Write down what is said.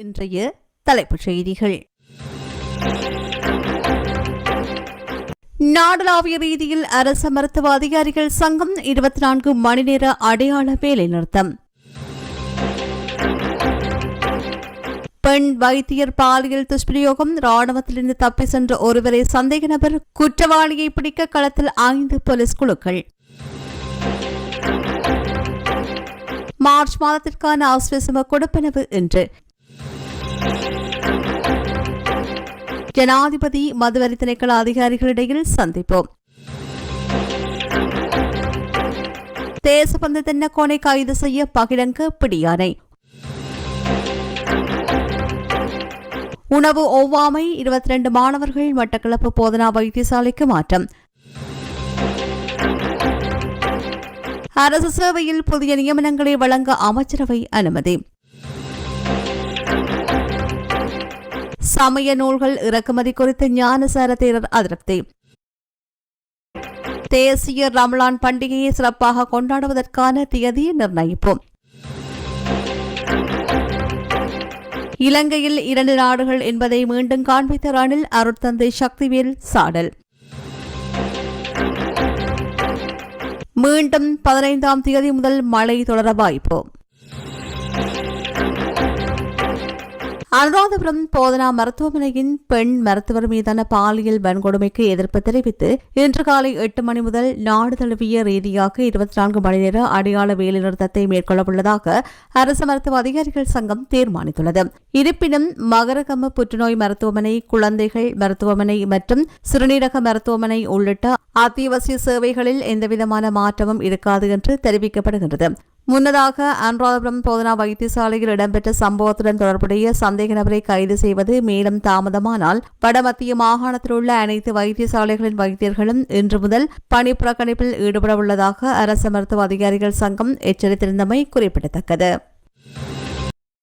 இன்றைய தலைப்புச் செய்திகள். நாடளாவிய ரீதியில் அரசு மருத்துவ அதிகாரிகள் சங்கம் 24 மணி நேர அடையாள வேலை நிறுத்தம். பெண் வைத்தியர் பாலியல் துஷ்பிரயோகம். ராணுவத்திலிருந்து தப்பி சென்ற ஒருவரை சந்தேக நபர். குற்றவாளியை பிடிக்க களத்தில் 5 போலீஸ் குழுக்கள். மார்ச் மாதத்திற்கான ஆஸ்வசம கொடுப்பனவு இன்று. ஜனாதிபதி மதுவரி திணைக்கள அதிகாரிகளிடையில் சந்திப்போம். தேசபந்து தென்னக்கோனை கைது செய்ய பகிரங்க பிடியாணை. உணவு ஒவ்வாமை. 22 மாணவர்கள் மட்டக்களப்பு போதனா வைத்தியசாலைக்கு மாற்றம். அரசு சேவையில் புதிய நியமனங்களை வழங்க அமைச்சரவை அனுமதி. சமய நூல்கள் இறக்குமதி குறித்து ஞானசார தேரர் அதிருப்தி. தேசிய ரமலான் பண்டிகையை சிறப்பாக கொண்டாடுவதற்கான தேதி நிர்ணயிப்போம். இலங்கையில் 2 நாடுகள் என்பதை மீண்டும் காண்பித்த ரணில் அருட்தந்தை சக்திவேல் சாடல். மீண்டும் 15ஆம் தேதி முதல் மழை தொடர வாய்ப்பு. அனுராதபுரம் போதனா மருத்துவமனையின் பெண் மருத்துவர் மீதான பாலியல் வன்கொடுமைக்கு எதிர்ப்பு தெரிவித்து இன்று காலை 8 மணி முதல் நாடு தழுவிய ரீதியாக 24 மணி நேர அடையாள வேலைநிறுத்தத்தை மேற்கொள்ளவுள்ளதாக அரசு மருத்துவ அதிகாரிகள் சங்கம் தீர்மானித்துள்ளது. இருப்பினும் மகரகம புற்றுநோய் மருத்துவமனை, குழந்தைகள் மருத்துவமனை மற்றும் சிறுநீரக மருத்துவமனை உள்ளிட்ட அத்தியாவசிய சேவைகளில் எந்தவிதமான மாற்றமும் இருக்காது என்று தெரிவிக்கப்படுகின்றது. முன்னதாக அனுராதபுரம் போதனா வைத்தியசாலையில் இடம்பெற்ற சம்பவத்துடன் தொடர்புடைய சந்தேக நபரை கைது செய்வது மேலும் தாமதமானால் வடமத்திய மாகாணத்தில் உள்ள அனைத்து வைத்தியசாலைகளின் வைத்தியர்களும் இன்று முதல் பணி புறக்கணிப்பில் ஈடுபட உள்ளதாக அரசு மருத்துவ அதிகாரிகள் சங்கம் எச்சரித்திருந்தமை குறிப்பிடத்தக்கது.